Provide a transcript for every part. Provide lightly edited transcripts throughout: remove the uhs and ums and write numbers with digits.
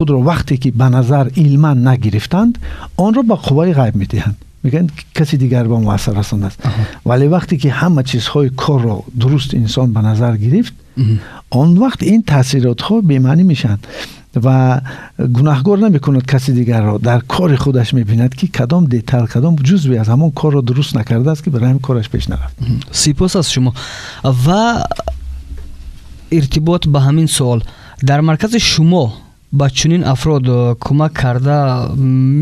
خود را وقتی که به نظر علما نگرفتند آن را به قوای غیب میدهند، میگن کسی دیگر با موثر رسانده است. ولی وقتی که همه چیزهای کار را درست انسان به نظر گرفت آن وقت این تاثیرات ها بی‌معنی میشن و گناهکار نمیکند کسی دیگر را، در کار خودش میبیند که کدام دیتیل کدام جزوی از همون کار را درست نکرده است که برای همین کارش پیش نرفت. سپاس از شما. و ارتباط به همین سوال، در مرکز شما با چنین افراد کمک کرده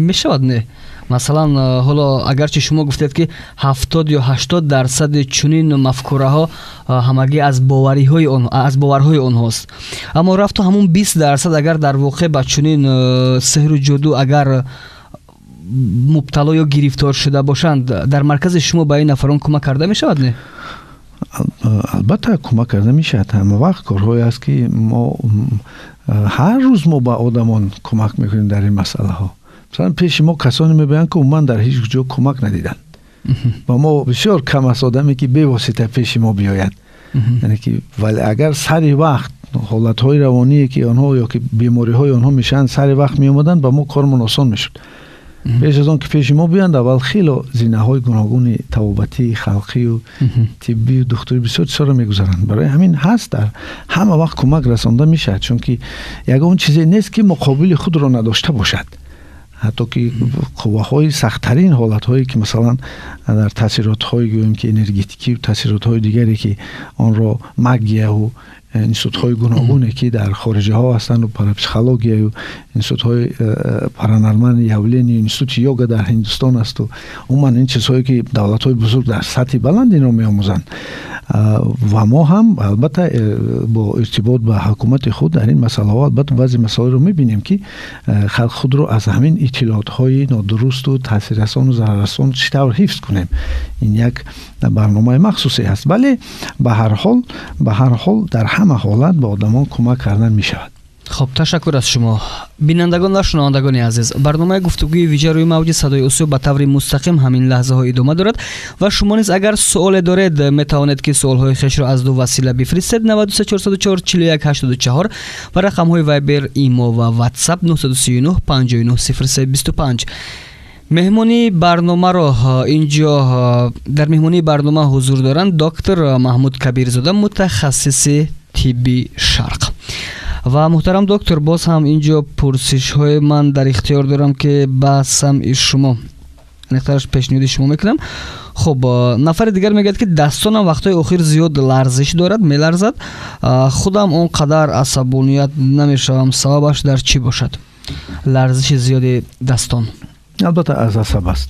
میشود نه؟ مثلا حالا اگرچه شما گفتید که 70 یا 80% چنین مفکوره ها همگی از باورهای آنهاست، اما رفت همون 20% اگر در واقع با چنین سحر و جادو اگر مبتلا یا گرفتار شده باشند، در مرکز شما به این نفران کمک کرده می شود نه؟ البته کمک کرده می شود. همه وقت کارهایی است که ما هر روز ما با آدمان کمک میکنیم در این مسئله ها. مثلا پیش ما کسانی میبینن که عموما در هیچ جا کمک ندیدن و ما بسیار کم از آدمی که به واسطه پیش ما بیاید. یعنی که ولی اگر سر وقت حالت های روانی که آنها یا که بیماری های آنها میشن سر وقت می اومدن با ما کارمون آسان میشد. پیش از آن که پیش ما بیاند اول خیلی زینه های گوناگون طبابتی، خلقی و طبی و دکتری بسیار چیزا میگذارند. برای همین هست در همه وقت کمک رسانده میشه، چون که یک اون چیزی نیست که مقابل خود را نداشته باشد. حتی که قوه‌های سخت‌ترین حالت‌هایی که مثلا در تاثیرات‌های گویم که انرژتیکی و تاثیرات‌های دیگری که آن را مگیا و انستیتوت‌های گوناگونی که در خارجه ها هستند و پاراپسیکولوژی و انستیتوت‌های پارانورمال یولین و انستیتوت یوگا در هندوستان است و عموما این چیزهایی که دولت‌های بزرگ در سطح بلند این را می‌آموزند و ما هم البته با ارتباط با حکومت خود در این مسئله ها البته بعضی مسائل رو می‌بینیم که خلق خود رو از همین اطلاعات‌های نادرست و تاثیررسان و ضرررسان چطور حفظ کنیم. این یک برنامه مخصوصی است، ولی به هر حال در همه حالت به آدمان کمک کردن می‌شود. خب تشکر از شما. بینندگان و شنوندگان عزیز، برنامه گفتگوی ویژه روی موج صدای اسیو به طور مستقیم همین لحظه ها ادامه دارد و شما نیز اگر سوال دارید میتوانید که سوال های خویش را از دو وسیله بفرستید: 93 404 41 84 و رقم های وایبر، ایمو و واتساپ 939 59 03 25. مهمانی برنامه را اینجا در مهمانی برنامه حضور دارند دکتر محمود کبیرزاده، متخصص طب شرق. و محترم دکتر، باز هم اینجا پرسش های من در اختیار دارم که با سمع شما نختارش پیشنهاد شما میکنم. خب نفر دیگر میگه که دستانم وقتای اخیر زیاد لرزش دارد، میلرزد، خودم اونقدر عصبانیت نمیشوم، سببش در چی باشد لرزش زیاد دستان؟ البته از عصب است.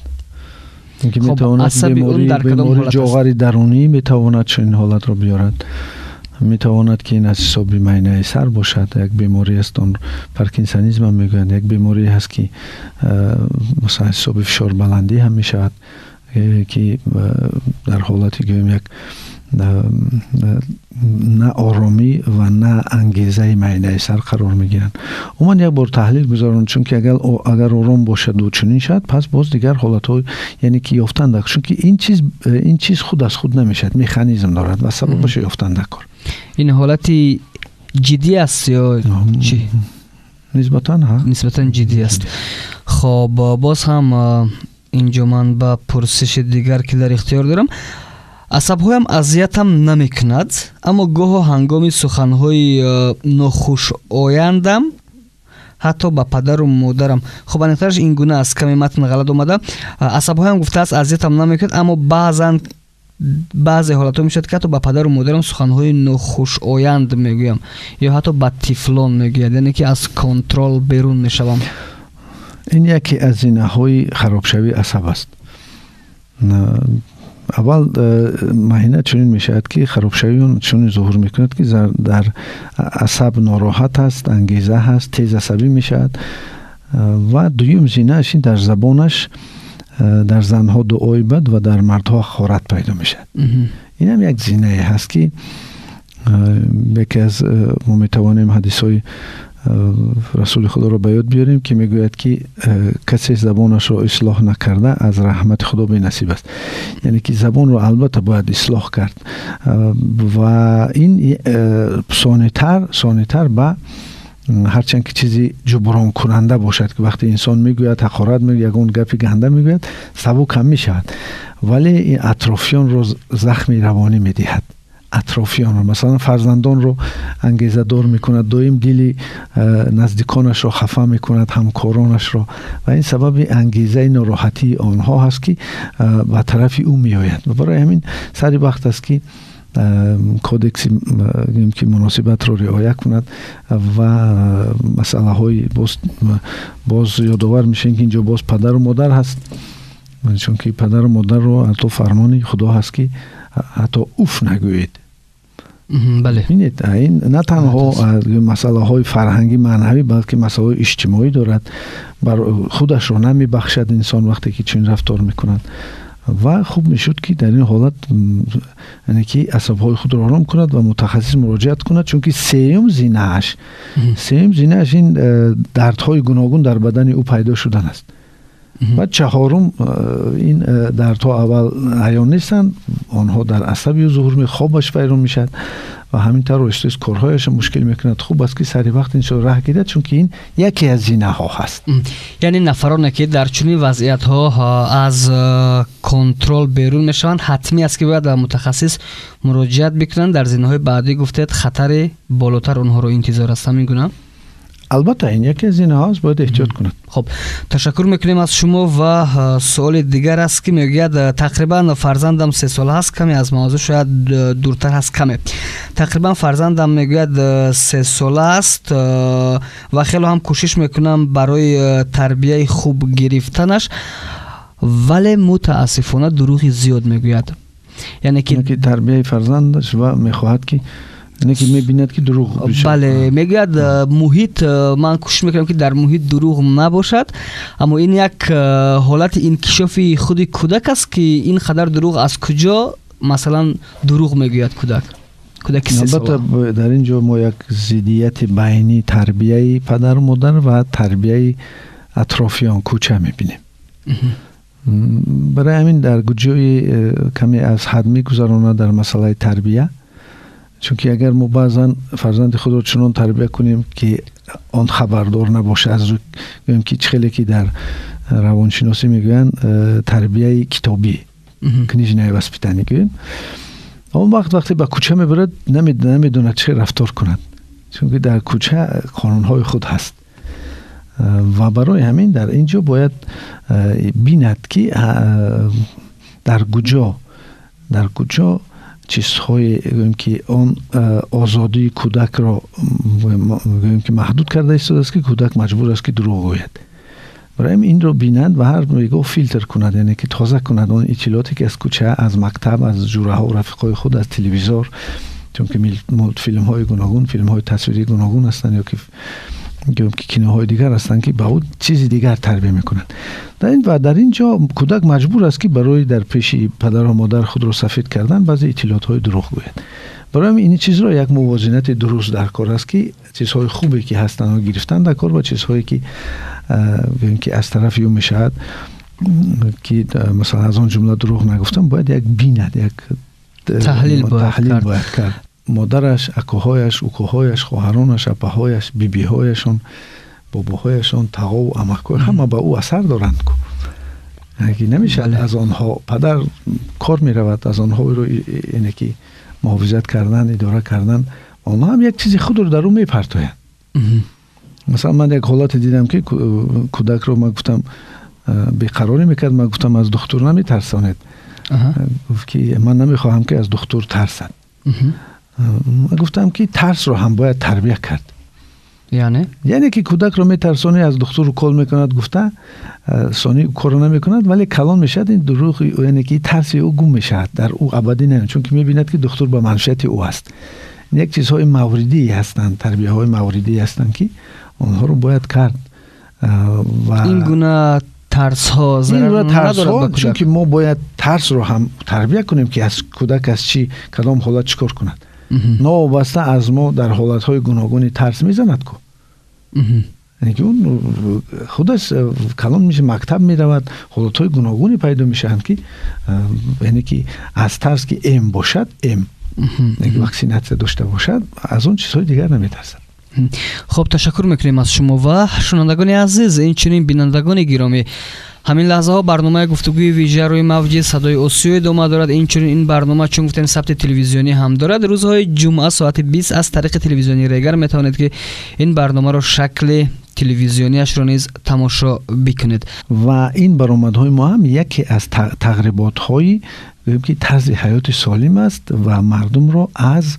اینکه میتواند بیماری جاغر درونی میتواند چنین حالت را بیارد. میتواند که این از حساب معاینه سر باشد، یک بیماری است اون پارکینسونیسم هم میگویند، یک بیماری هست که مثلا حساب فشار بلندی هم میشود که در حالتی که یک نه آرامی و نه انگیزه معاینه سر قرار میگیرند. عموما یک بار تحلیل گذارن، چون که اگر آرام باشد و چنین شد پس باز دیگر حالت های یعنی که یافتند، چون که این چیز خود از خود نمیشد، مکانیزم دارد و سببش یافتند کار. این حالتی جدی است یا چی؟ نسبتاً جدی است. خب باز هم اینجا من با پرسش دیگر که در اختیار دارم، عصب‌هایم اذیتم نمی‌کند، اما گاه هنگام سخن‌های ناخوش آیندم حتی با پدر و مادرم. خب انترش این گونه است، کمی متن غلط اومده. عصب‌هایم گفته است اذیتم نمی‌کند، اما بعضی حالت‌ها میشد که حتی با پدر و مادرم سخن‌های ناخوش آیند میگویم یا حتی با طفلان میگوید، یعنی که از کنترل بیرون میشوم. این یکی از زینه‌های خرابشوی عصب است. اول ماهینه چنین میشد که خرابشوی چنین ظهور میکند که در عصب ناراحت است، انگیزه هست، تیز عصبی میشد و دویم زینه‌اش در زبانش در زنها دعای بد و در مردها حقارت پیدا میشد. این هم یک زینه هست که یکی از ما میتوانیم حدیث های رسول خدا را به یاد بیاریم که میگوید که کسی زبانش را اصلاح نکرده از رحمت خدا بی نصیب است. یعنی که زبان را البته باید اصلاح کرد و این سانیتر به هرچند که چیزی جبران کننده باشد که وقتی انسان میگوید حقارت میگوید یگون گپی گنده میگوید سبک کم میشود، ولی این اطرافیان رو زخمی روانی میدهد. اطرافیان رو مثلا فرزندان رو انگیزه دار میکند، دویم دلی نزدیکانش رو خفه میکند، همکارانش رو، و این سبب انگیزه ناراحتی آنها هست که به طرف او میآید. و برای همین سری وقت است که کودکس که مناسبت رو رعایت کند و مسئله های باز یادآور میشن که اینجا باز پدر و مادر هست، چون که پدر و مادر رو حتی فرمان خدا هست که حتی اوف نگوید. بله. این نه تنها مسئله های فرهنگی معنوی بلکه مسئله های اجتماعی دارد، بر خودش رو نمی بخشد انسان وقتی که چنین رفتار میکند. و خوب میشد که در این حالت یعنی که عصبهای خود را آرام کند و متخصص مراجعت کند، چون که سیوم زینه‌اش این دردهای گوناگون در بدن او پیدا شدن است. و چهارم این دردها اول عیان نیستند، آنها در عصبی و ظهور می خوابش ویران میشد و همینطور استرس کارهایش مشکل میکند. خوب است که سری وقت این راه گیرد، چون که این یکی از زینه ها هست. یعنی نفرانی که در چنین وضعیت ها از کنترل بیرون میشوند حتمی است که باید به متخصص مراجعت بکنند. در زینه های بعدی گفتید خطر بالاتر اونها رو انتظار است، میگونم. البته این یکی از اینها است، باید احتیاط کنند. خب تشکر میکنیم از شما. و سوال دیگر است که میگوید تقریبا فرزندم 3 سال هست، کمی از موضوع شاید دورتر هست، کمی تقریبا فرزندم میگوید 3 سال است و خیلی هم کوشش میکنم برای تربیه خوب گرفتنش، ولی متاسفانه دروغ زیاد میگوید. یعنی که تربیه فرزندش و میخواهد که اینه که میبیند که دروغ بشه. بله، میگوید محیط، من کوشش میکنم که در محیط دروغ نباشد، اما این یک حالت انکشافی خود کودک است که این خبر دروغ از کجا مثلا دروغ میگوید کودک 3 ساله. البته در اینجا ما یک ضدیت بینی تربیه پدر و مادر و تربیه اطرافیان کوچه میبینیم. برای همین در گوجه کمی از حد میگذرانه در مسئله تربیه، چون که اگر ما بعضا فرزند خود رو چنان تربیت کنیم که آن خبردار نباشه از رو که خیلی که در روانشناسی میگن تربیه کتابی کنیجنای واسپیتانی گویم، اون وقتی به کوچه میبرد نمیدونه چه رفتار کند، چون که در کوچه قانونهای خود هست. و برای همین در اینجا باید بیند که در کجا چیزهای که آن آزادی کودک را که محدود کرده است که کودک مجبور است که دروغ گوید. برای این رو بینند و هر میگه فیلتر کند، یعنی که تازه کند اون اطلاعاتی که از کوچه، از مکتب، از جوره ها و رفیقای خود، از تلویزیون، چون که فیلم های گوناگون، فیلم های تصویری گوناگون هستند یا که کینوهای دیگر هستند که با اون چیزی دیگر تربیه میکنند. در اینجا کودک مجبور است که برای در پیش پدر و مادر خود را سفید کردن بعضی اطلاعات های دروغ گوید. برای این چیز را یک موازنت درست در کار است که چیزهای خوبی که هستند و گرفتن در کار و چیزهایی که از طرف یو میشد که مثلا از آن جمله دروغ نگفتم، باید یک بیند، یک تحلیل باید کرد. مادرش، اکوهایش، اوکوهایش، خواهرانش، اپاهایش، بیبیهایشون، باباهایشون، تقا و عمکای همه با او اثر دارند. یعنی نمیشه از آنها پدر کار میرود، از آنها رو اینه که محافظت کردن، اداره کردن، آنها هم یک چیزی خود رو در اون میپرتویند. مثلا من یک حالت دیدم که کودک رو من گفتم بیقراری میکرد، من گفتم از دکتر نمیترسانید، گفت که من نمیخواهم که از دکتر ترسد. من گفتم که ترس رو هم باید تربیت کرد. یعنی که کودک رو میترسانی، از دکتر رو کال میکند، گفته ثانی کار نمیکند، ولی کلان میشد این دروغ، یعنی که ترس او گم میشد در او ابدی نه، چون که میبیند که دکتر به منشأت او است. یک چیزهای موردی هستند، تربیه های موردی هستند که آنها رو باید کرد. و این گونه ترس ها ضرر ندارد، چون که ما باید ترس رو هم تربیت کنیم که از کودک از چی کدام حالت چیکار کند. نوابسته از ما در حالت های گوناگونی ترس میزند کو. یعنی که اون خودش کلان میشه، مکتب میرود، حالت های گوناگونی پیدا میشند که یعنی که از ترس که ام باشد، ام یعنی واکسیناسیون داشته باشد، از اون چیزهای دیگر نمیترسد. خب تشکر میکنیم از شما و شنوندگان عزیز، اینچنین بینندگان گرامی، همین لحظه ها برنامه گفتگوی ویژه روی موج صدای آسیا ادامه دارد. اینچنین این برنامه چون گفتیم ثبت تلویزیونی هم دارد. روزهای جمعه ساعت 20 از طریق تلویزیونی ریگر میتوانید که این برنامه رو شکل تلویزیونیش رو نیز تماشا بکنید. و این برآمدهای ما هم یکی از تقریبات های که طرز حیات سالم است و مردم رو از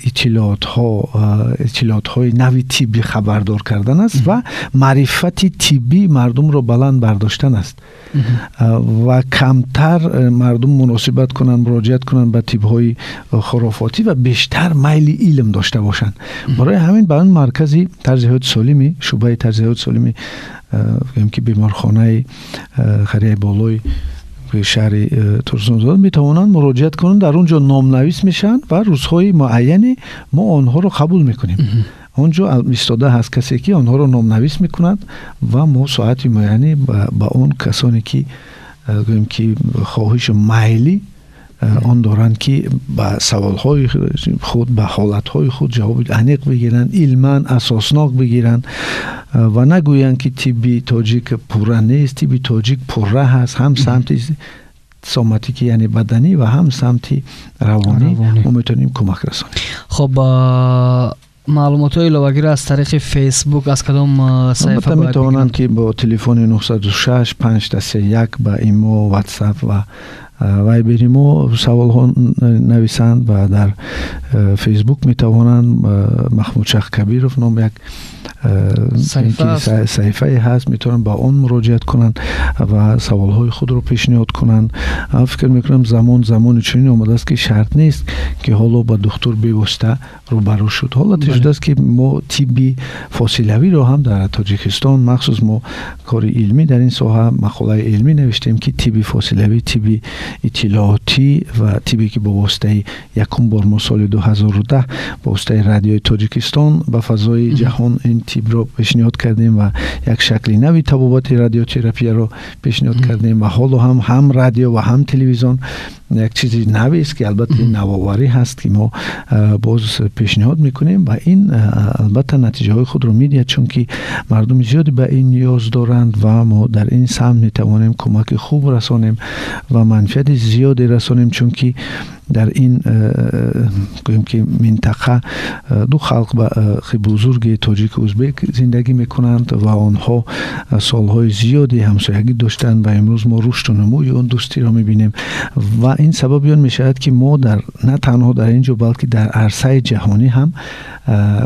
اطلاعات های نوی طبی خبردار کردن است و معرفت طبی مردم رو بلند برداشتن است و کمتر مردم مناسبت کنن، مراجعت کنن به طب های خرافاتی و بیشتر میل علم داشته باشن. برای همین به اون مرکزی طرز حیات سالمی، شعبه طرز حیات سالمی که بیمارخانه خریه بالای شهر ترسونزاد میتوانند مراجعت کنند. در اونجا نامنویس میشن و روزهای معینی ما آنها رو قبول میکنیم. اونجا ایستاده هست کسی که آنها رو نامنویس میکند و ما ساعتی معینی با اون کسانی که خواهش میلی آن دارند که با سوالهای خود، به حالتهای خود جواب عمیق بگیرن، علما اساسناک بگیرن و نگویند که طب تاجیک پوره نیست. طب تاجیک پوره هست، هم سمت سوماتیکی یعنی بدنی و هم سمت روانی ما میتونیم کمک رسانیم. خب معلومات علاوه از طریق فیسبوک از کدام صفحه میتونن که با تلفن 906 531 با ایمو، واتساپ و وایبریمو سوال ها نویسند و در فیسبوک میتوانند محمود شیخ کبیروف نام یک صحیفه هست، میتونن با اون مراجعت کنند و سوال های خود رو پیشنهاد کنند. فکر میکنم زمان چنین آمده است که شرط نیست که حالا با دکتر بیوسته روبرو شد. حالا تجد است که ما طبی فاصلوی رو هم در تاجیکستان، مخصوص ما کار علمی در این ساحه مقاله علمی نوشتیم که طبی فاصلوی، طبی اطلاعاتی و طبی که با واسطه یکم بار ما سال 2010 با واسطه رادیوی تاجیکستان به فضای جهان این طب رو پیشنهاد کردیم و یک شکل نوی طبابت رادیوتراپی رو پیشنهاد کردیم و حالا هم رادیو و هم تلویزیون یک چیزی نوی است که البته نوآوری هست که ما باز پیشنهاد میکنیم و این البته نتیجه های خود رو میده، چون که مردم زیادی به این نیاز دارند و ما در این سمت میتوانیم کمک خوب رسانیم و منفعت زیادی رسانیم، چون که در این گویم که منطقه دو خلق خیلی بزرگ تاجیک و ازبک زندگی میکنند و آنها سالهای زیادی همسایگی داشتند و امروز ما رشد و نموی اون دوستی را میبینیم و این سبب اون میشود که ما نه تنها در اینجا بلکه در عرصه جهانی هم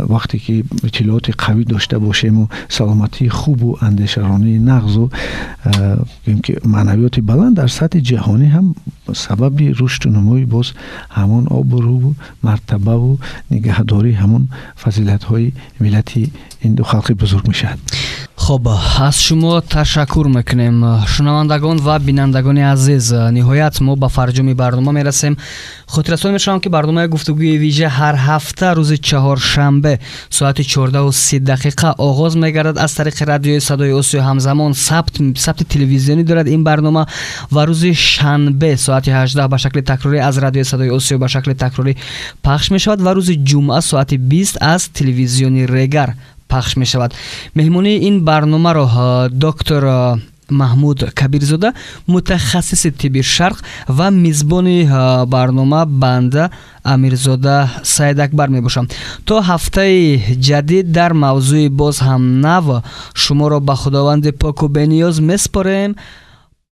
وقتی که اطلاعات قوی داشته باشیم و سلامتی خوب و اندیشرانی نغز و معنویات بلند در سطح جهانی هم سبب رشد و نموی باز همون آبرو و مرتبه و نگهداری همون فضیلت های ملتی این دو خلق بزرگ میشد. خب از شما تشکر میکنیم شنوندگان و بینندگان عزیز. نهایت ما به فرجام برنامه میرسیم. خاطر رسانی میشم که برنامه گفتگوی ویژه هر هفته روز چهارشنبه ساعت 14:30 آغاز میگردد از طریق رادیوی صدای آسیا. همزمان ثبت تلویزیونی دارد این برنامه و روز شنبه ساعت 18 به شکل تکراری از رادیوی صدای آسیا به شکل تکراری پخش میشود و روز جمعه ساعت 20 از تلویزیونی ریگر پخش می شود. مهمونی این برنامه را دکتر محمود کبیرزاده متخصص طب شرق و میزبان برنامه بنده امیرزاده سید اکبر می باشم. تا هفته جدید در موضوع باز هم نو شما را به خداوند پاک و بنیاز می سپاریم.